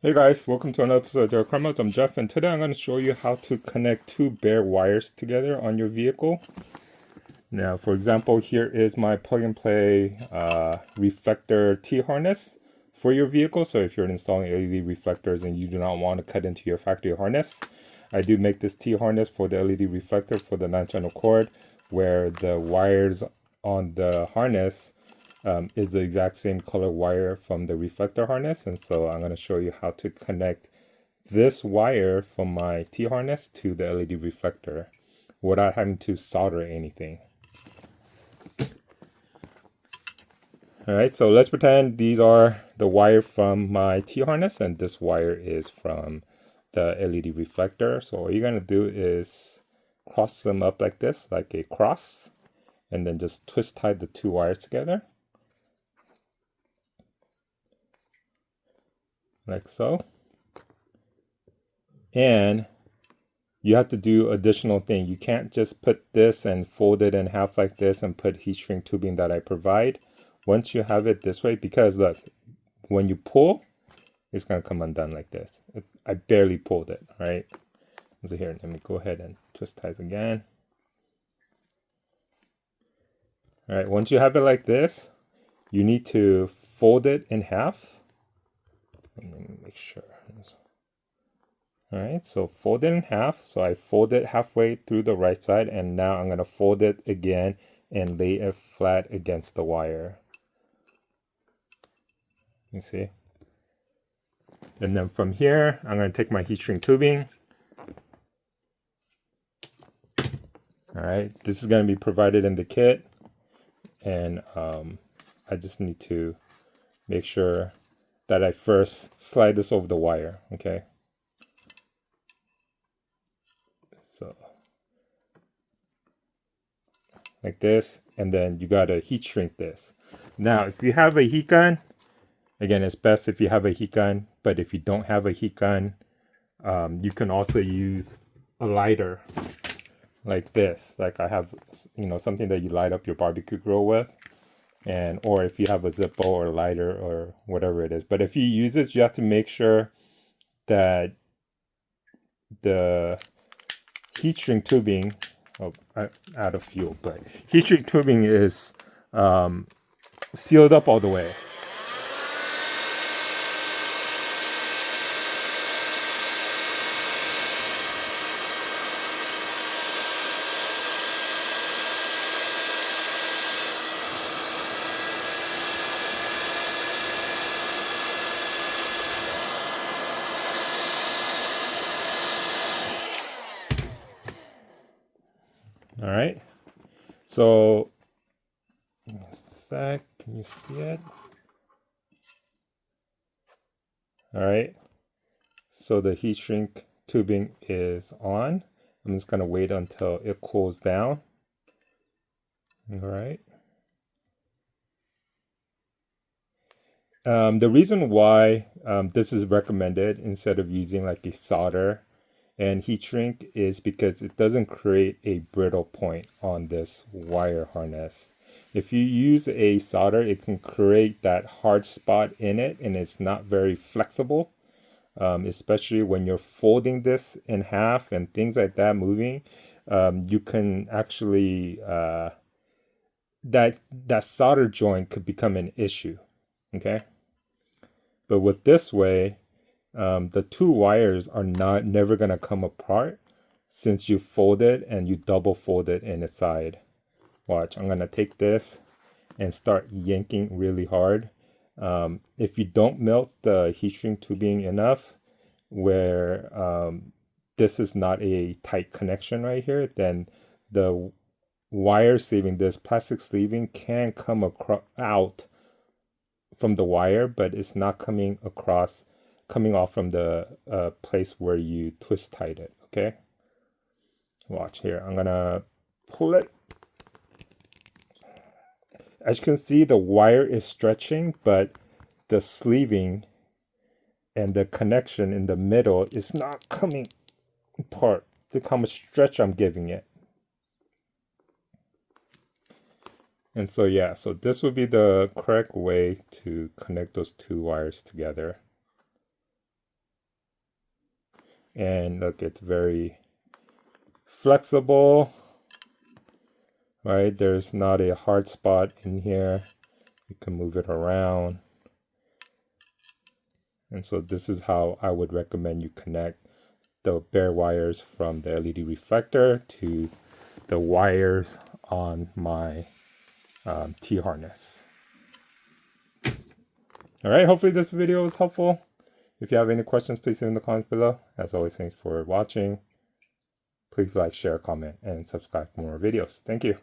Hey guys, welcome to another episode of Derek Cromwell. I'm Jeff, and today I'm going to show you how to connect two bare wires together on your vehicle. Now, for example, here is my plug-and-play reflector T-harness for your vehicle. So if you're installing LED reflectors and you do not want to cut into your factory harness, I do make this T-harness for the LED reflector for the 9-channel cord, where the wires on the harness is the exact same color wire from the reflector harness. And so I'm going to show you how to connect this wire from my T-harness to the LED reflector without having to solder anything. All right, so let's pretend these are the wire from my T-harness and this wire is from the LED reflector. So all you're going to do is cross them up like this, like a cross, and then just twist tie the two wires together. Like so. And you have to do additional thing. You can't just put this and fold it in half like this and put heat shrink tubing that I provide. Once you have it this way, because look, when you pull, it's going to come undone like this. I barely pulled it, right? So here, let me go ahead and twist ties again. All right, once you have it like this, you need to fold it in half. Let me make sure. All right, so fold it in half. So I fold it halfway through the right side, and now I'm going to fold it again and lay it flat against the wire. You see? And then from here, I'm going to take my heat shrink tubing. All right, this is going to be provided in the kit. And I just need to make sure that I first slide this over the wire, okay? So, like this, and then you gotta heat shrink this. Now, if you have a heat gun, again, it's best if you have a heat gun, but if you don't have a heat gun, you can also use a lighter like this. Like I have, something that you light up your barbecue grill with, and or if you have a Zippo or lighter or whatever it is. But if you use this, you have to make sure that the heat shrink tubing, out of fuel, but heat shrink tubing is sealed up all the way. All right, so a sec, can you see it? All right, so the heat shrink tubing is on. I'm just gonna wait until it cools down. All right. The reason why this is recommended instead of using like a solder and heat shrink is because it doesn't create a brittle point on this wire harness. If you use a solder, it can create that hard spot in it and it's not very flexible, especially when you're folding this in half and things like that moving. You can actually, that solder joint could become an issue, okay? But with this way, the two wires are never going to come apart since you fold it and you double fold it in its side. Watch, I'm going to take this and start yanking really hard. If you don't melt the heat shrink tubing enough where this is not a tight connection right here, then the wire sleeving, this plastic sleeving can come out from the wire, but it's not coming off from the place where you twist tied it, okay? Watch here, I'm gonna pull it. As you can see, the wire is stretching, but the sleeving and the connection in the middle is not coming apart. Look how much stretch I'm giving it. And so yeah, so this would be the correct way to connect those two wires together. And look, it's very flexible, right? There's not a hard spot in here. You can move it around. And so this is how I would recommend you connect the bare wires from the LED reflector to the wires on my T-harness. All right, hopefully this video was helpful. If you have any questions, please leave in the comments below. As always, thanks for watching. Please like, share, comment, and subscribe for more videos. Thank you.